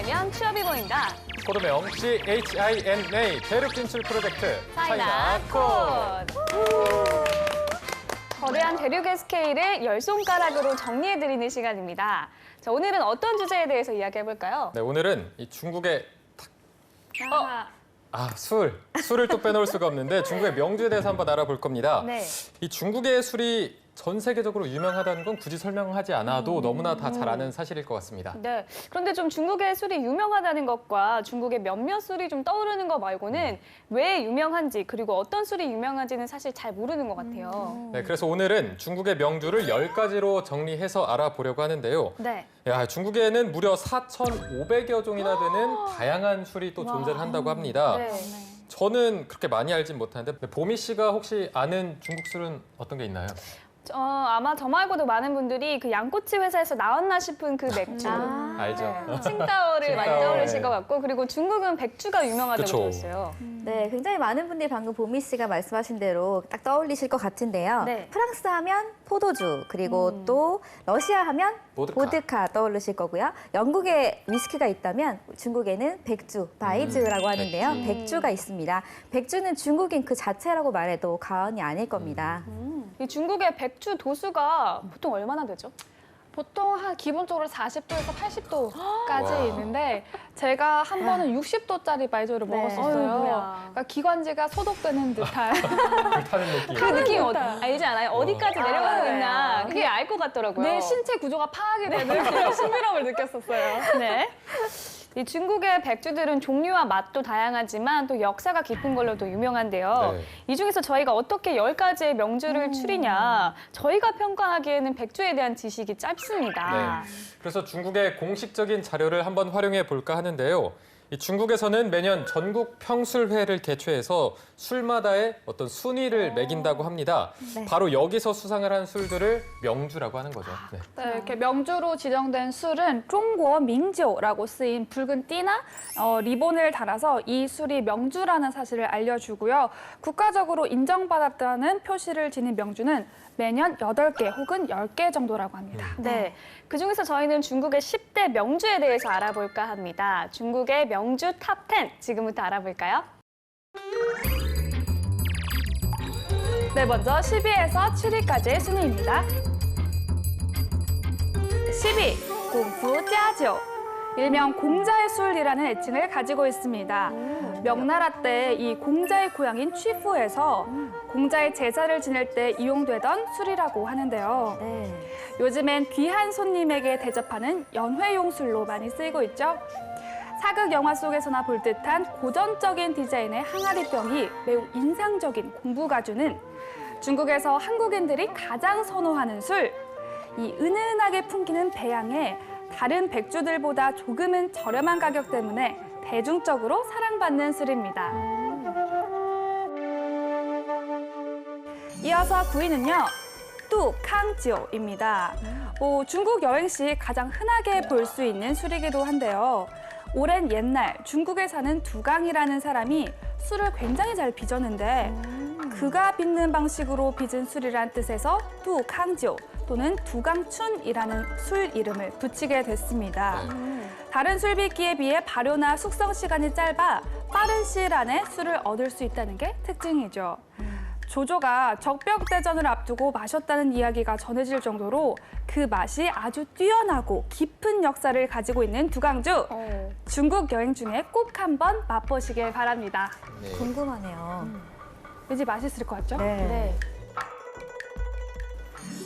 알면 취업이 보인다. 코드명 CHINA 대륙 진출 프로젝트 차이나 콘. 거대한 대륙의 스케일을 열 손가락으로 정리해드리는 시간입니다. 자, 오늘은 어떤 주제에 대해서 이야기해볼까요? 네, 오늘은 이 중국의 술을 또 빼놓을 수가 없는데 중국의 명주에 대해서 한번 알아볼 겁니다. 네. 이 중국의 술이 전 세계적으로 유명하다는 건 굳이 설명하지 않아도 너무나 다 잘 아는 사실일 것 같습니다. 네. 그런데 좀 중국의 술이 유명하다는 것과 중국의 몇몇 술이 좀 떠오르는 것 말고는 왜 유명한지 그리고 어떤 술이 유명한지는 사실 잘 모르는 것 같아요. 네, 그래서 오늘은 중국의 명주를 10가지로 정리해서 알아보려고 하는데요. 네. 야, 중국에는 무려 4,500여 종이나 되는 다양한 술이 또 존재를 한다고 합니다. 네. 저는 그렇게 많이 알진 못하는데 보미 씨가 혹시 아는 중국 술은 어떤 게 있나요? 아마 저 말고도 많은 분들이 그 양꼬치 회사에서 나왔나 싶은 그 맥주. 알죠? 칭따오를 많이 칭따오, 떠올리실 네. 것 같고 그리고 중국은 백주가 유명하다고 그쵸. 들었어요. 네, 굉장히 많은 분들이 방금 보미 씨가 말씀하신 대로 딱 떠올리실 것 같은데요. 네. 프랑스 하면 포도주, 그리고 또 러시아 하면 보드카. 떠올리실 거고요. 영국에 위스키가 있다면 중국에는 백주, 바이주라고 하는데요. 백주가 있습니다. 백주는 중국인 그 자체라고 말해도 과언이 아닐 겁니다. 이 중국의 백주 도수가 보통 얼마나 되죠? 보통 한 기본적으로 40도에서 80도까지 와. 있는데 제가 한 번은 60도짜리 바이저를 네. 먹었었어요. 어이구야. 그러니까 기관지가 소독되는 듯한 불타는 느낌. 그 느낌 알지 않아요? 어디까지 내려가고 네. 있나 그게 알 것 같더라고요. 내 신체 구조가 파악이 되는 그런 신비감을 느꼈었어요. 네. 이 중국의 백주들은 종류와 맛도 다양하지만 또 역사가 깊은 걸로도 유명한데요. 네. 이 중에서 저희가 어떻게 10가지의 명주를 추리냐 저희가 평가하기에는 백주에 대한 지식이 짧습니다. 네. 그래서 중국의 공식적인 자료를 한번 활용해 볼까 하는데요. 이 중국에서는 매년 전국 평술회를 개최해서 술마다의 어떤 순위를 매긴다고 합니다. 네. 바로 여기서 수상을 한 술들을 명주라고 하는 거죠. 네. 네, 이렇게 명주로 지정된 술은 중국 민주라고 쓰인 붉은 띠나 리본을 달아서 이 술이 명주라는 사실을 알려주고요. 국가적으로 인정받았다는 표시를 지닌 명주는 매년 8개 혹은 10개 정도라고 합니다. 네. 그중에서 저희는 중국의 10대 명주에 대해서 알아볼까 합니다. 중국의 명주 탑 10 지금부터 알아볼까요? 네, 먼저 10위에서 7위까지의 순위입니다. 10위, 공푸짜죠. 일명 공자의 술이라는 애칭을 가지고 있습니다. 명나라 때 이 공자의 고향인 취푸에서 공자의 제사를 지낼 때 이용되던 술이라고 하는데요. 네. 요즘엔 귀한 손님에게 대접하는 연회용 술로 많이 쓰이고 있죠. 사극 영화 속에서나 볼 듯한 고전적인 디자인의 항아리병이 매우 인상적인 공부가주는 중국에서 한국인들이 가장 선호하는 술. 이 은은하게 풍기는 배양에 다른 백주들보다 조금은 저렴한 가격 때문에 대중적으로 사랑받는 술입니다. 이어서 9위는요. 뚜캉지오입니다. 중국 여행 시 가장 흔하게 볼 수 있는 술이기도 한데요. 오랜 옛날 중국에 사는 두강이라는 사람이 술을 굉장히 잘 빚었는데 그가 빚는 방식으로 빚은 술이란 뜻에서 뚜캉지오 또는 두강춘이라는 술 이름을 붙이게 됐습니다. 다른 술 빚기에 비해 발효나 숙성 시간이 짧아 빠른 시일 안에 술을 얻을 수 있다는 게 특징이죠. 조조가 적벽대전을 앞두고 마셨다는 이야기가 전해질 정도로 그 맛이 아주 뛰어나고 깊은 역사를 가지고 있는 두강주. 중국 여행 중에 꼭 한번 맛보시길 바랍니다. 궁금하네요. 왠지 맛있을 것 같죠? 네.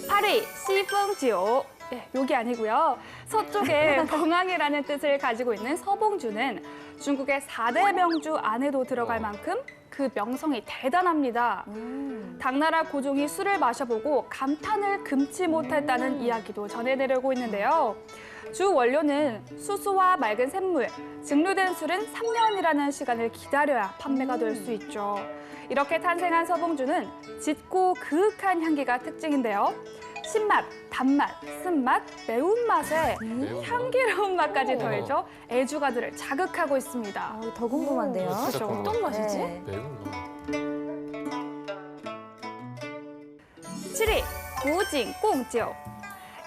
8위, 시펑지오. 네, 여기 아니고요. 서쪽에 봉황이라는 뜻을 가지고 있는 서봉주는 중국의 4대 명주 안에도 들어갈 만큼 그 명성이 대단합니다. 당나라 고종이 술을 마셔보고 감탄을 금치 못했다는 이야기도 전해내려고 있는데요. 주 원료는 수수와 맑은 샘물, 증류된 술은 3년이라는 시간을 기다려야 판매가 될 수 있죠. 이렇게 탄생한 서봉주는 짙고 그윽한 향기가 특징인데요. 신맛, 단맛, 쓴맛, 매운맛에 향기로운 맛까지 더해져 애주가들을 자극하고 있습니다. 더 궁금한데요. 진짜 궁금하다. 어떤 맛이지? 네. 매운 거. 7위, 구징 꽁지오.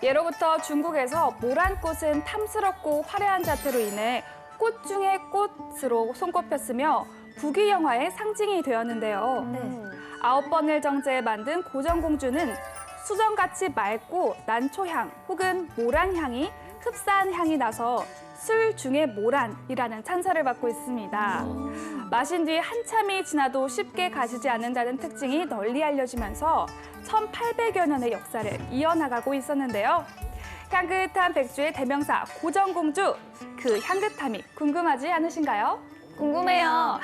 예로부터 중국에서 모란꽃은 탐스럽고 화려한 자태로 인해 꽃 중에 꽃으로 손꼽혔으며 부귀영화의 상징이 되었는데요. 네. 9번을 정제해 만든 고정공주는 수정같이 맑고 난초향 혹은 모란향이 흡사한 향이 나서 술 중에 모란이라는 찬사를 받고 있습니다. 마신 뒤 한참이 지나도 쉽게 가시지 않는다는 특징이 널리 알려지면서 1800여 년의 역사를 이어나가고 있었는데요. 향긋한 백주의 대명사 고정공주, 그 향긋함이 궁금하지 않으신가요? 궁금해요.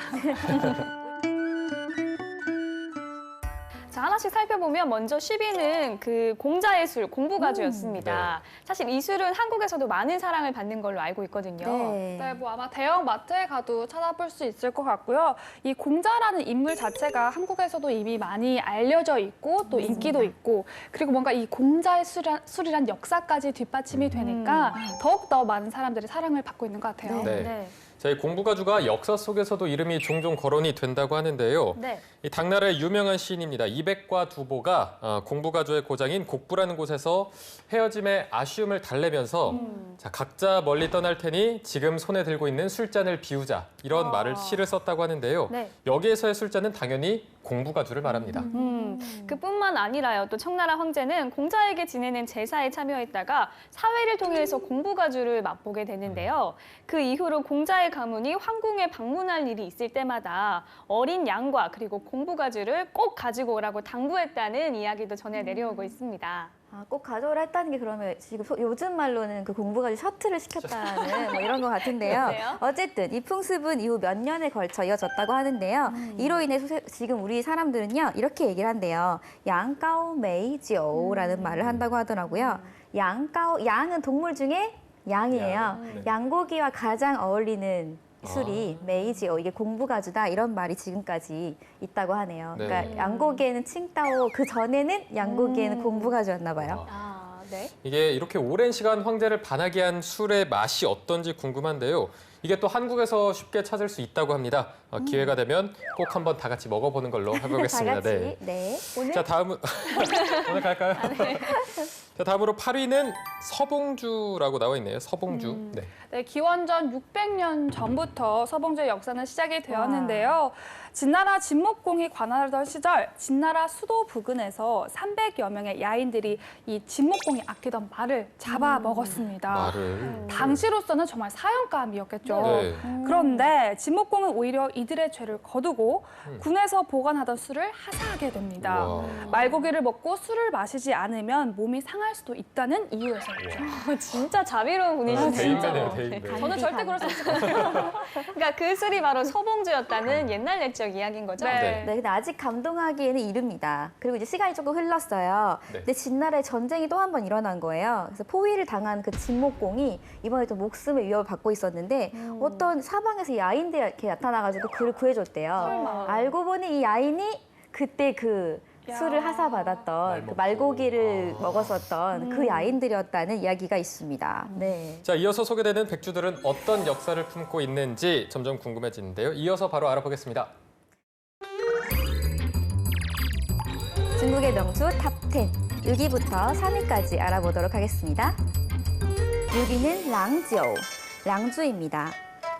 자, 하나씩 살펴보면 먼저 10위는 그 공자의 술, 공부가주였습니다. 사실 이 술은 한국에서도 많은 사랑을 받는 걸로 알고 있거든요. 네, 뭐 아마 대형 마트에 가도 찾아볼 수 있을 것 같고요. 이 공자라는 인물 자체가 한국에서도 이미 많이 알려져 있고 또 인기도 있고 그리고 뭔가 이 공자의 술이란 역사까지 뒷받침이 되니까 더욱더 많은 사람들이 사랑을 받고 있는 것 같아요. 네. 자, 이 공부가주가 역사 속에서도 이름이 종종 거론이 된다고 하는데요. 네. 이 당나라의 유명한 시인입니다. 이백과 두보가 공부가주의 고장인 곡부라는 곳에서 헤어짐의 아쉬움을 달래면서 자, 각자 멀리 떠날 테니 지금 손에 들고 있는 술잔을 비우자 이런 말을 시를 썼다고 하는데요. 네. 여기에서의 술잔은 당연히 공부가주를 말합니다. 그뿐만 아니라요. 또 청나라 황제는 공자에게 지내는 제사에 참여했다가 사회를 통해서 공부가주를 맛보게 되는데요. 그 이후로 공자의 가문이 황궁에 방문할 일이 있을 때마다 어린 양과 그리고 공부가주를 꼭 가지고 오라고 당부했다는 이야기도 전해 내려오고 있습니다. 아, 꼭 가져오라 했다는 게 그러면 지금 요즘 말로는 그 공부가지고 셔틀을 시켰다는 뭐 이런 것 같은데요. 그래요? 어쨌든 이 풍습은 이후 몇 년에 걸쳐 이어졌다고 하는데요. 이로 인해 지금 우리 사람들은요 이렇게 얘기를 한대요. 양가오 메이지오라는 말을 한다고 하더라고요. 양은 동물 중에 양이에요. 양고기와 가장 어울리는 술이 메이지오, 이게 공부가주다 이런 말이 지금까지 있다고 하네요. 네. 그러니까 양고기에는 칭따오, 그 전에는 양고기에는 공부가주였나 봐요. 아, 네. 이게 이렇게 오랜 시간 황제를 반하게 한 술의 맛이 어떤지 궁금한데요. 이게 또 한국에서 쉽게 찾을 수 있다고 합니다. 기회가 되면 꼭 한번 다 같이 먹어보는 걸로 해보겠습니다. 다 같이. 네. 오늘 자, 다음은 오늘 갈까요? 자, 다음으로 8위는 서봉주라고 나와 있네요. 서봉주. 네. 네, 기원전 600년 전부터 서봉주의 역사는 시작이 되었는데요. 진나라 진목공이 관할하던 시절 진나라 수도 부근에서 300여 명의 야인들이 이 진목공이 아끼던 말을 잡아 먹었습니다. 말을. 당시로서는 정말 사형감이었겠죠. 네. 그런데 진목공은 오히려 이들의 죄를 거두고 군에서 보관하던 술을 하사하게 됩니다. 우와. 말고기를 먹고 술을 마시지 않으면 몸이 상할 수도 있다는 이유에서였죠. 진짜 자비로운 분이시네요. 대인배네요, 대인배. 저는 절대 그럴 수 없을 것 같아요. 그러니까 그 술이 바로 서봉주였다는 옛날 옛적 이야기인 거죠? 네. 네, 근데 아직 감동하기에는 이릅니다. 그리고 이제 시간이 조금 흘렀어요. 네. 근데 진나라에 전쟁이 또 한 번 일어난 거예요. 그래서 포위를 당한 그 진목공이 이번에 또 목숨의 위협을 받고 있었는데 어떤 사방에서 야인들이 이렇게 나타나가지고 그를 구해줬대요. 설마. 알고 보니 이 야인이 그때 그 야. 술을 하사받았던 그 말고기를 먹었었던 그 야인들이었다는 이야기가 있습니다. 네. 자, 이어서 소개되는 백주들은 어떤 역사를 품고 있는지 점점 궁금해지는데요. 이어서 바로 알아보겠습니다. 중국의 명주 탑10, 6위부터 3위까지 알아보도록 하겠습니다. 6위는 랑지오, 랑주입니다.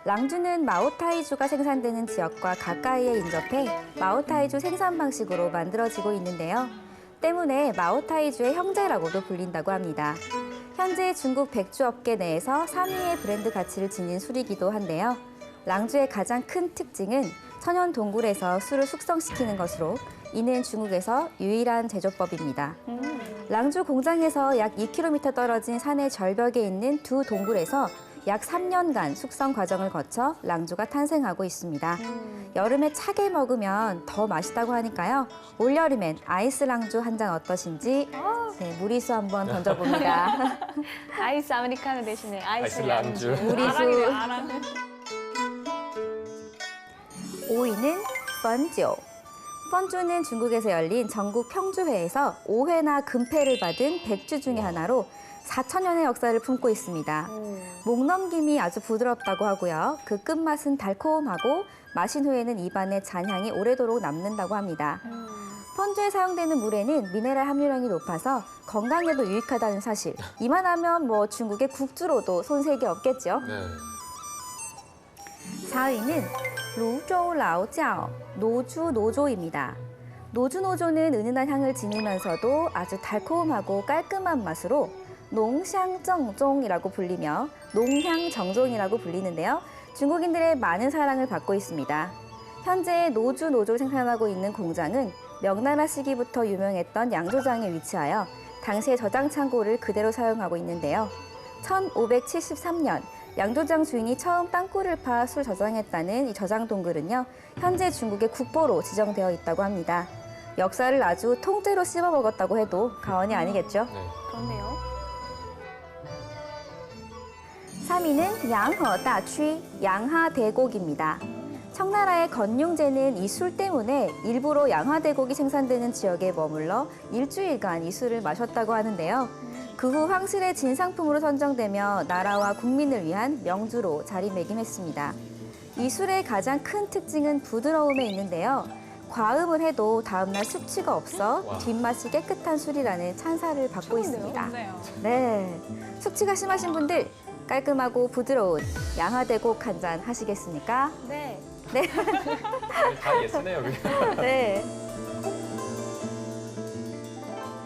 랑주는 마오타이주가 생산되는 지역과 가까이에 인접해 마오타이주 생산 방식으로 만들어지고 있는데요. 때문에 마오타이주의 형제라고도 불린다고 합니다. 현재 중국 백주업계 내에서 3위의 브랜드 가치를 지닌 술이기도 한데요. 랑주의 가장 큰 특징은 천연 동굴에서 술을 숙성시키는 것으로 이는 중국에서 유일한 제조법입니다. 랑주 공장에서 약 2km 떨어진 산의 절벽에 있는 두 동굴에서 약 3년간 숙성 과정을 거쳐 랑주가 탄생하고 있습니다. 여름에 차게 먹으면 더 맛있다고 하니까요. 올여름엔 아이스 랑주 한 잔 어떠신지 네, 무리수 한번 던져봅니다. 아이스 아메리카노 대신에 아이스 랑주. 무리수. 5위는 펀지오. 펀주는 중국에서 열린 전국 평주회에서 5회나 금패를 받은 백주 중의 하나로 4,000년의 역사를 품고 있습니다. 목 넘김이 아주 부드럽다고 하고요. 그 끝맛은 달콤하고 마신 후에는 입안에 잔향이 오래도록 남는다고 합니다. 펀주에 사용되는 물에는 미네랄 함유량이 높아서 건강에도 유익하다는 사실. 이만하면 뭐 중국의 국주로도 손색이 없겠죠. 네. 4위는 루조 라오지ao, 노주 노조입니다. 노주 노조는 은은한 향을 지니면서도 아주 달콤하고 깔끔한 맛으로 농향정종이라고 불리며 농향정종이라고 불리는데요. 중국인들의 많은 사랑을 받고 있습니다. 현재 노주 노조를 생산하고 있는 공장은 명나라 시기부터 유명했던 양조장에 위치하여 당시의 저장 창고를 그대로 사용하고 있는데요. 1573년 양조장 주인이 처음 땅굴을 파 술 저장했다는 이 저장 동굴은요, 현재 중국의 국보로 지정되어 있다고 합니다. 역사를 아주 통째로 씹어 먹었다고 해도 과언이 아니겠죠. 네. 그렇네요. 3위는 양허 다취, 양하 대곡입니다. 청나라의 건륭제는 이 술 때문에 일부러 양화 대곡이 생산되는 지역에 머물러 일주일간 이 술을 마셨다고 하는데요. 그 후 황실의 진상품으로 선정되며 나라와 국민을 위한 명주로 자리매김했습니다. 이 술의 가장 큰 특징은 부드러움에 있는데요. 과음을 해도 다음날 숙취가 없어 와. 뒷맛이 깨끗한 술이라는 찬사를 받고 있습니다. 좋네요. 네, 숙취가 심하신 분들 깔끔하고 부드러운 양화대곡 한 잔 하시겠습니까? 네. 다 예스네요. 그게. 네.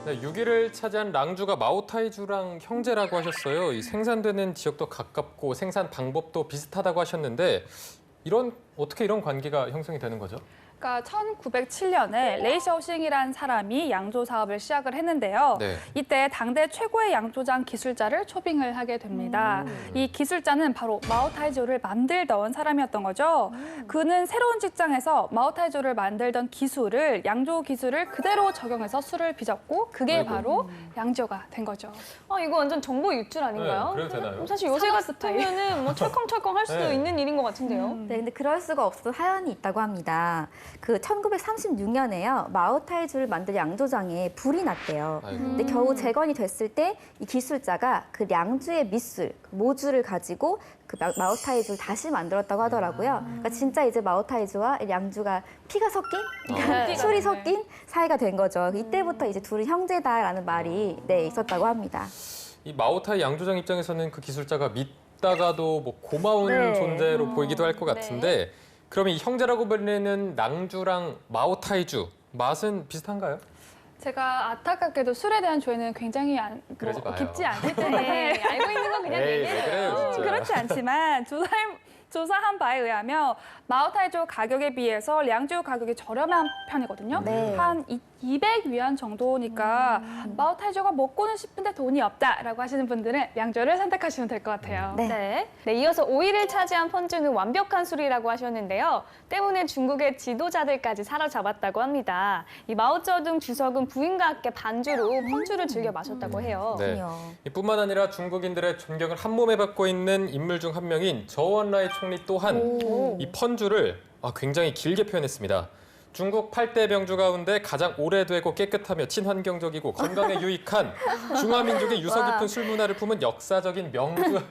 네, 6위를 차지한 랑주가 마오타이주랑 형제라고 하셨어요. 이 생산되는 지역도 가깝고 생산 방법도 비슷하다고 하셨는데 어떻게 이런 관계가 형성이 되는 거죠? 그러니까 1907년에 레이셔오싱이라는 사람이 양조 사업을 시작을 했는데요. 네. 이때 당대 최고의 양조장 기술자를 초빙을 하게 됩니다. 이 기술자는 바로 마오타이조를 만들던 사람이었던 거죠. 그는 새로운 직장에서 마오타이조를 만들던 기술을, 양조 기술을 그대로 적용해서 술을 빚었고 그게 아이고. 바로 양조가 된 거죠. 이거 완전 정보 유출 아닌가요? 네, 그래도 되나요? 사실 요새 산업 스타일. 같으면은 뭐 철컹철컹 할 수도 네. 있는 일인 것 같은데요. 네, 근데 그럴 수가 없어서 사연이 있다고 합니다. 그 1936년에요. 마오타이주를 만들 양조장에 불이 났대요. 아이고. 근데 겨우 재건이 됐을 때 이 기술자가 그 량주의 밑술, 그 모주를 가지고 그 마오타이주를 다시 만들었다고 하더라고요. 그러니까 진짜 이제 마오타이주와 량주가 피가 섞인, 네. 술이 섞인 사이가 된 거죠. 이때부터 이제 둘은 형제다라는 말이 있었다고 합니다. 이 마오타이 양조장 입장에서는 그 기술자가 믿다가도 뭐 고마운 네. 존재로 보이기도 할 것 네. 같은데 그러면 이 형제라고 불리는 랑주랑 마오타이주 맛은 비슷한가요? 제가 안타깝게도 술에 대한 조예는 굉장히 그러지 마요. 깊지 않기 때문에 네, 알고 있는 건 그냥 에이, 왜 얘기해요. 그래요, 진짜. 그렇지 않지만 조사한 바에 의하면 마오타이조 가격에 비해서 량주 가격이 저렴한 편이거든요. 네. 한 200위안 정도니까 마오타이조가 먹고는 싶은데 돈이 없다라고 하시는 분들은 양주를 선택하시면 될 것 같아요. 네. 네, 이어서 5위를 차지한 펀주는 완벽한 술이라고 하셨는데요. 때문에 중국의 지도자들까지 사로잡았다고 합니다. 이 마오쩌둥 주석은 부인과 함께 반주로 펀주를 즐겨 마셨다고 해요. 네. 그렇군요. 이뿐만 아니라 중국인들의 존경을 한 몸에 받고 있는 인물 중 한 명인 저원라이 총리 또한 오. 이 펀주를 굉장히 길게 표현했습니다. 중국 8대 명주 가운데 가장 오래되고 깨끗하며 친환경적이고 건강에 유익한 중화민족의 유서 깊은 술 문화를 품은 역사적인 명주라는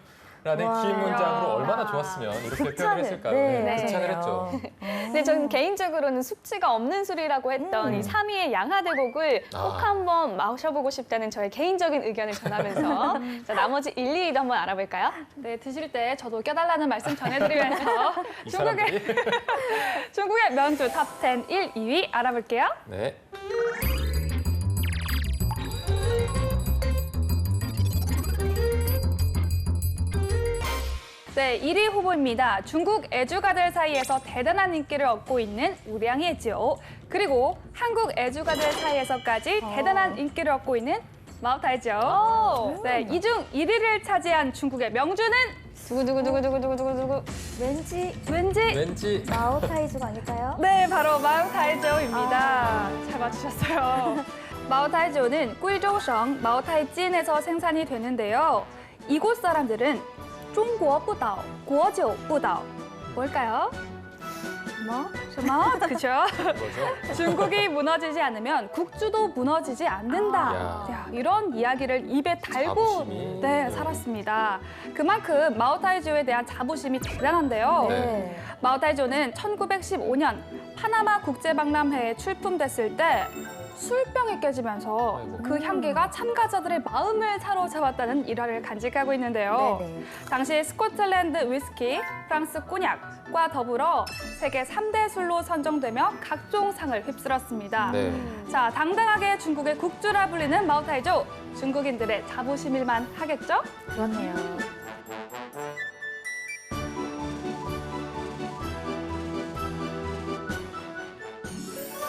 와. 긴 문장으로 얼마나 좋았으면 이렇게 표현을 했을까요? 네, 극찬을 그러네요. 했죠. 근데 저는 개인적으로는 숙취가 없는 술이라고 했던 이 3위의 양하대곡을 꼭 한번 마셔보고 싶다는 저의 개인적인 의견을 전하면서 자, 나머지 1, 2위도 한번 알아볼까요? 네, 드실 때 저도 껴달라는 말씀 전해드리면서 이 사람들이. 중국의 명주 탑10 1, 2위 알아볼게요. 네. 네, 1위 후보입니다. 중국 애주가들 사이에서 대단한 인기를 얻고 있는 우량예지오. 그리고 한국 애주가들 사이에서까지 대단한 인기를 얻고 있는 마오타이죠. 네, 이 중 1위를 차지한 중국의 명주는 두구두구두구두구두구두구. 왠지 마오타이주가 아닐까요? 네, 바로 마오타이조입니다. 잘 맞추셨어요. 마오타이조는 꾸이조성 마오타이진에서 생산이 되는데요. 이곳 사람들은 中国不倒, 国酒不倒. 뭘까요? 그죠? 뭐죠? 중국이 무너지지 않으면 국주도 무너지지 않는다. 야, 이런 이야기를 입에 달고 자부심이. 살았습니다. 그만큼 마오타이조에 대한 자부심이 대단한데요. 네. 마오타이조는 1915년 파나마 국제박람회에 출품됐을 때 술병이 깨지면서 아이고. 그 향기가 참가자들의 마음을 사로잡았다는 일화를 간직하고 있는데요. 네네. 당시 스코틀랜드 위스키, 프랑스 꼬냑과 더불어 세계 3대 술로 선정되며 각종 상을 휩쓸었습니다. 네. 자, 당당하게 중국의 국주라 불리는 마오타이주. 중국인들의 자부심일만 하겠죠? 그렇네요.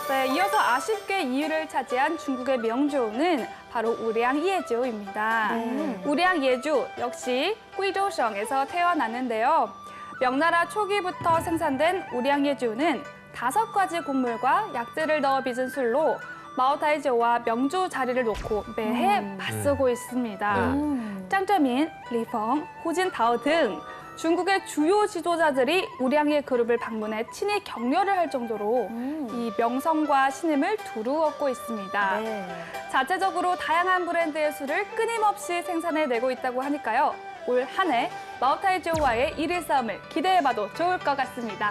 네, 이어서 아쉽게 2위를 차지한 중국의 명주는 바로 우량 예주입니다. 네. 우량 예주 역시 구이조성에서 태어났는데요. 명나라 초기부터 생산된 우량 예주는 5가지 곡물과 약재를 넣어 빚은 술로 마오타이주와 명주 자리를 놓고 매해 맞서고 있습니다. 음. 짱쩌민, 리펑, 후진타오 등 중국의 주요 지도자들이 우량예 그룹을 방문해 친히 격려를 할 정도로 이 명성과 신임을 두루 얻고 있습니다. 네. 자체적으로 다양한 브랜드의 술을 끊임없이 생산해내고 있다고 하니까요. 올 한 해 마오타이주와의 1위 싸움을 기대해봐도 좋을 것 같습니다.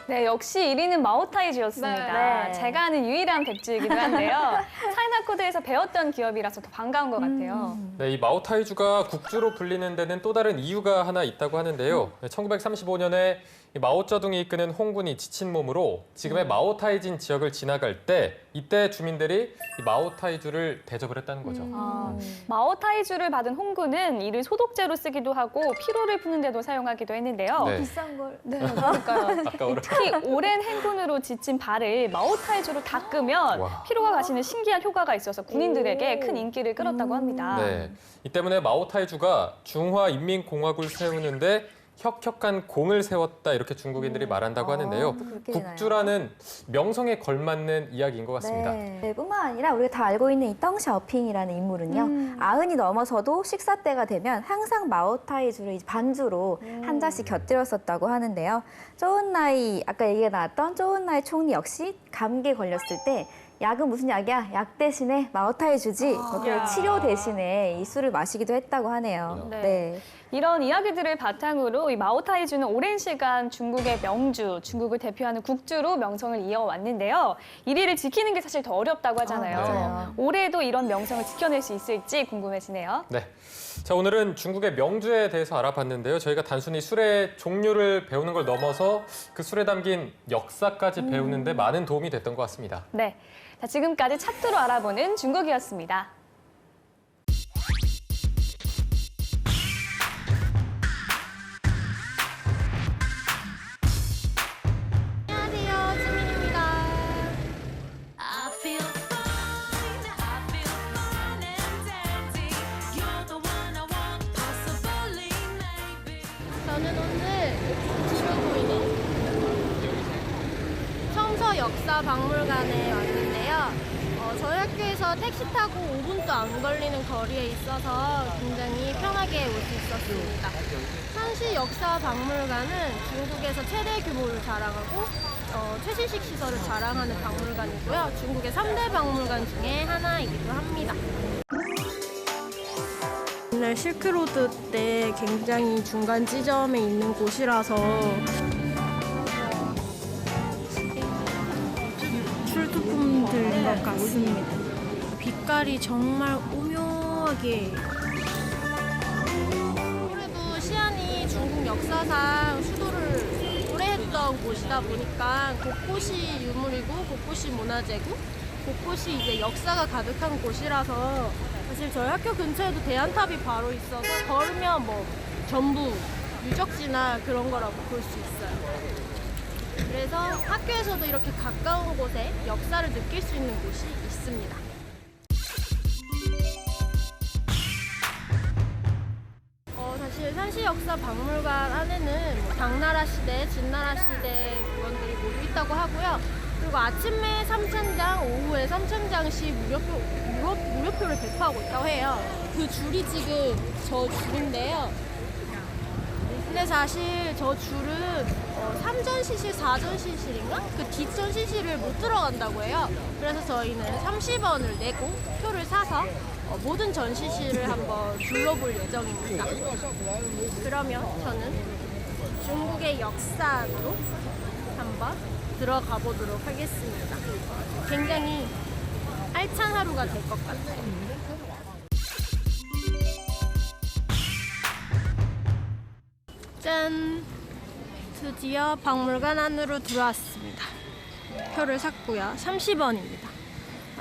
네, 역시 1위는 마오타이주였습니다. 네. 제가 아는 유일한 백주이기도 한데요. 차이나코드에서 배웠던 기업이라서 더 반가운 것 같아요. 네, 이 마오타이주가 국주로 불리는 데는 또 다른 이유가 하나 있다고 하는데요. 1935년에 이 마오쩌둥이 이끄는 홍군이 지친 몸으로 지금의 마오타이진 지역을 지나갈 때 이때 주민들이 이 마오타이주를 대접을 했다는 거죠. 마오타이주를 받은 홍구는 이를 소독제로 쓰기도 하고 피로를 푸는 데도 사용하기도 했는데요. 네. 비싼 걸. 네, 그러니까요. 아까워라. 특히 오랜 행군으로 지친 발을 마오타이주로 닦으면 와. 피로가 가시는 신기한 효과가 있어서 군인들에게 큰 인기를 끌었다고 합니다. 네, 이 때문에 마오타이주가 중화인민공화국을 세우는데 혁혁한 공을 세웠다 이렇게 중국인들이 말한다고 하는데요. 또 그렇게 되나요? 국주라는 명성에 걸맞는 이야기인 것 같습니다. 네. 뿐만 아니라 우리가 다 알고 있는 이 덩샤오핑이라는 인물은요. 90이 넘어서도 식사 때가 되면 항상 마오타이주를 이제 반주로 한 잔씩 곁들였었다고 하는데요. 쪼은나이, 아까 얘기가 나왔던 쪼은나이 총리 역시 감기에 걸렸을 때 약은 무슨 약이야? 약 대신에 마오타이주지. 그 치료 대신에 이 술을 마시기도 했다고 하네요. 네. 네. 이런 이야기들을 바탕으로 이 마오타이주는 오랜 시간 중국의 명주, 중국을 대표하는 국주로 명성을 이어왔는데요. 1위를 지키는 게 사실 더 어렵다고 하잖아요. 맞아요. 올해도 이런 명성을 지켜낼 수 있을지 궁금해지네요. 네. 자, 오늘은 중국의 명주에 대해서 알아봤는데요. 저희가 단순히 술의 종류를 배우는 걸 넘어서 그 술에 담긴 역사까지 배우는데 많은 도움이 됐던 것 같습니다. 네, 자, 지금까지 차트로 알아보는 중국이었습니다. 안녕하세요, 지민입니다. I feel fine, I feel fine and dandy. You're the one I want, possibly, maybe. 저는 오늘 뒤로 보이는 청서 역사 박물관에 왔는데요. 저희 학교에서 택시 타고 5분도 안 걸리는 거리에 있어서 굉장히 편하게 올 수 있었습니다. 산시 역사 박물관은 중국에서 최대 규모를 자랑하고 최신식 시설을 자랑하는 박물관이고요. 중국의 3대 박물관 중에 하나이기도 합니다. 옛날 실크로드 때 굉장히 중간 지점에 있는 곳이라서 출토품들인 것 같습니다. 빛깔이 정말 오묘하게 아무래도 시안이 중국 역사상 수도를 오래 했던 곳이다 보니까 곳곳이 유물이고 곳곳이 문화재고 곳곳이 이제 역사가 가득한 곳이라서 사실 저희 학교 근처에도 대안탑이 바로 있어서 걸으면 뭐 전부 유적지나 그런 거라고 볼 수 있어요. 그래서 학교에서도 이렇게 가까운 곳에 역사를 느낄 수 있는 곳이 있습니다. 사실 산시역사박물관 안에는 뭐 당나라 시대, 진나라 시대 물건들이 모두 있다고 하고요. 그리고 아침에 3,000장, 오후에 3,000장씩 무료표를 배포하고 있다고 해요. 그 줄이 지금 저 줄인데요. 근데 사실 저 줄은 3전 시실, 4전 시실인가? 그 뒷전 시실을 못 들어간다고 해요. 그래서 저희는 30원을 내고 표를 사서 모든 전시실을 한번 둘러볼 예정입니다. 그러면 저는 중국의 역사 안으로 한번 들어가 보도록 하겠습니다. 굉장히 알찬 하루가 될 것 같아요. 짠! 드디어 박물관 안으로 들어왔습니다. 표를 샀고요. 30원입니다.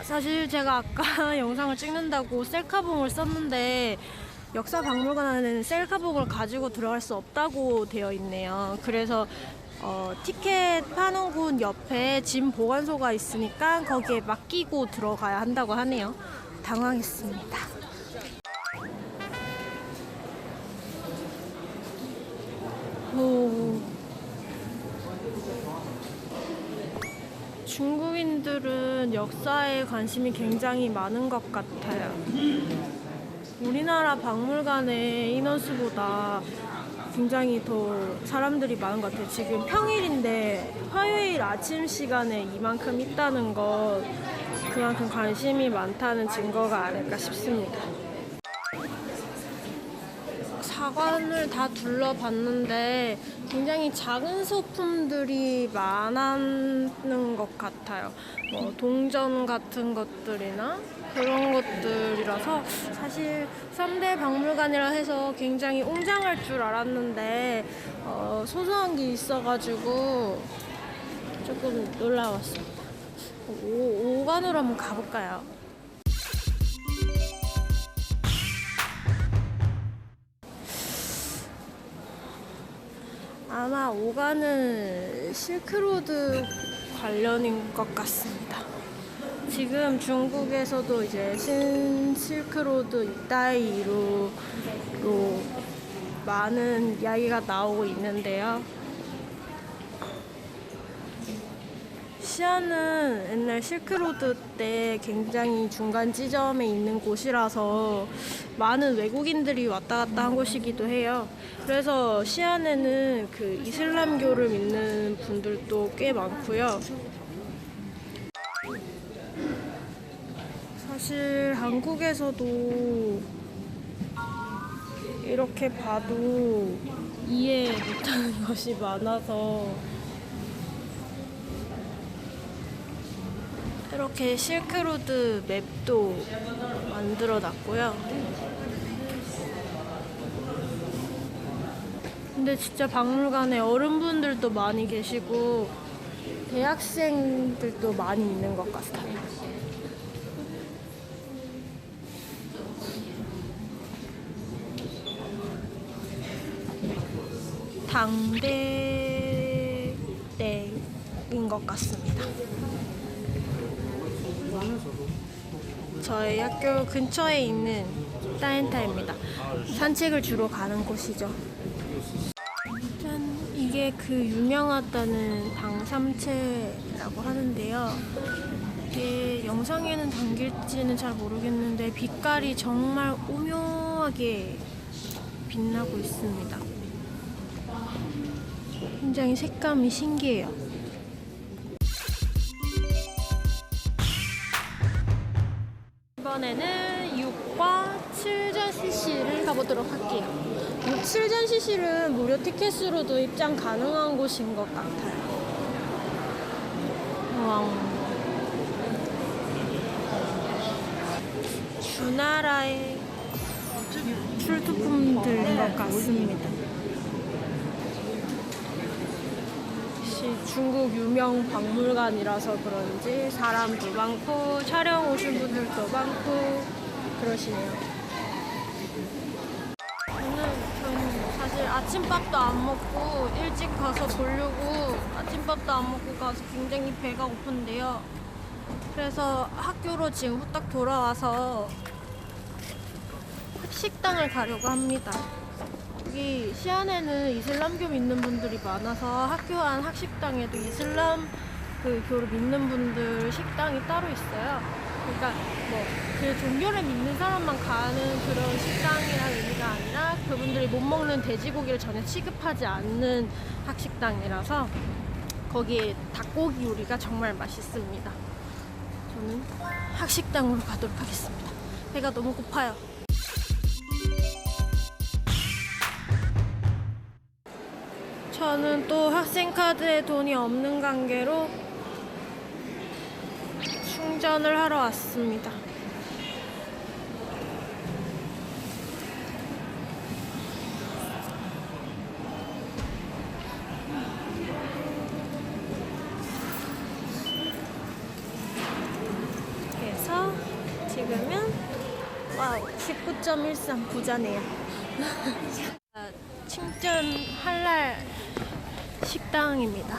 사실 제가 아까 영상을 찍는다고 셀카봉을 썼는데 역사 박물관 안에는 셀카봉을 가지고 들어갈 수 없다고 되어 있네요. 그래서 티켓 파는 곳 옆에 짐 보관소가 있으니까 거기에 맡기고 들어가야 한다고 하네요. 당황했습니다. 오. 중국인들은 역사에 관심이 굉장히 많은 것 같아요. 우리나라 박물관의 인원수보다 굉장히 더 사람들이 많은 것 같아요. 지금 평일인데 화요일 아침 시간에 이만큼 있다는 건 그만큼 관심이 많다는 증거가 아닐까 싶습니다. 사관을 다 둘러봤는데 굉장히 작은 소품들이 많은 것 같아요. 뭐 동전 같은 것들이나 그런 것들이라서 사실 3대 박물관이라 해서 굉장히 웅장할 줄 알았는데 소소한 게 있어가지고 조금 놀라웠습니다. 5관으로 한번 가볼까요? 아마 5관은 실크로드 관련인 것 같습니다. 지금 중국에서도 이제 신실크로드 이따이루로 많은 이야기가 나오고 있는데요. 시안은 옛날 실크로드 때 굉장히 중간 지점에 있는 곳이라서 많은 외국인들이 왔다 갔다 한 곳이기도 해요. 그래서 시안에는 그 이슬람교를 믿는 분들도 꽤 많고요. 사실 한국에서도 이렇게 봐도 이해 못하는 것이 많아서 이렇게 실크로드 맵도 만들어 놨고요. 근데 진짜 박물관에 어른분들도 많이 계시고 대학생들도 많이 있는 것 같아요. 당대 때인 것 같습니다. 저희 학교 근처에 있는 따엔타입니다. 산책을 주로 가는 곳이죠. 짠! 이게 그 유명하다는 당삼채라고 하는데요. 이게 영상에는 담길지는 잘 모르겠는데 빛깔이 정말 오묘하게 빛나고 있습니다. 굉장히 색감이 신기해요. 이번에는 6과 7전 CC를 가보도록 할게요. 6, 7전 CC는 무료 티켓으로도 입장 가능한 곳인 것 같아요. 주나라의 출토품들인 것 같습니다. 역시 중국 유명 박물관이라서 그런지 사람도 많고 촬영 오신 분들도 많고 그러시네요. 저는 사실 아침밥도 안 먹고 일찍 가서 보려고 아침밥도 안 먹고 가서 굉장히 배가 고픈데요. 그래서 학교로 지금 후딱 돌아와서 식당을 가려고 합니다. 여기 시안에는 이슬람교 믿는 분들이 많아서 학교 안 학식당에도 이슬람 그 교를 믿는 분들 식당이 따로 있어요. 그러니까 뭐 그 종교를 믿는 사람만 가는 그런 식당이라는 의미가 아니라 그분들이 못 먹는 돼지고기를 전혀 취급하지 않는 학식당이라서 거기에 닭고기 요리가 정말 맛있습니다. 저는 학식당으로 가도록 하겠습니다. 배가 너무 고파요. 저는 또 학생카드에 돈이 없는 관계로 충전을 하러 왔습니다. 그래서 지금은 와우 19.13 부자네요. 충전 할랄 식당입니다.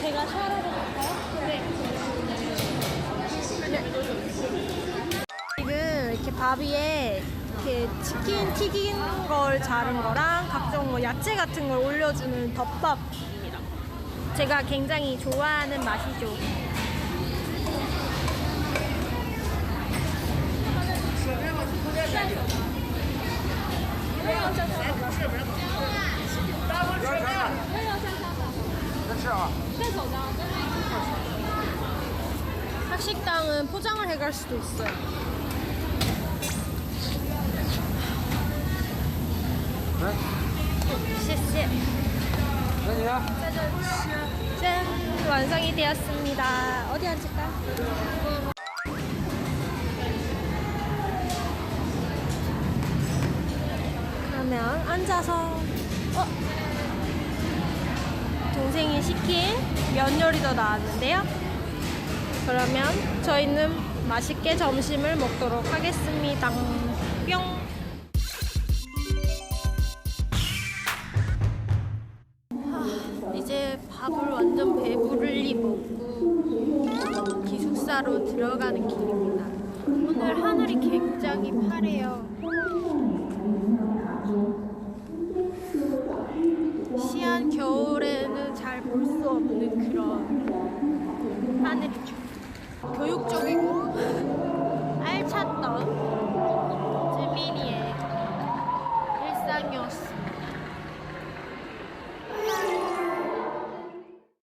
제가 샤워를 할까요? 네. 지금 이렇게 밥 위에 이렇게 치킨 튀긴 걸 자른 거랑 각종 뭐 야채 같은 걸 올려주는 덮밥입니다. 제가 굉장히 좋아하는 맛이죠. 학식당은 포장을 해갈 수도 있어요. 짠! 완성이 되었습니다. 어디 앉을까? 그러면 앉아서 동생이 시킨 면 요리도 나왔는데요. 그러면 저희는 맛있게 점심을 먹도록 하겠습니다. 뿅! 이제 밥을 완전 배부르게 먹고 기숙사로 들어가는 길입니다. 오늘 하늘이 굉장히 파래요. 시안 겨울에는 잘 볼 수 없는 그런 하늘이죠. 교육적이고 알찼던 쯔민이의 일상이었습니다.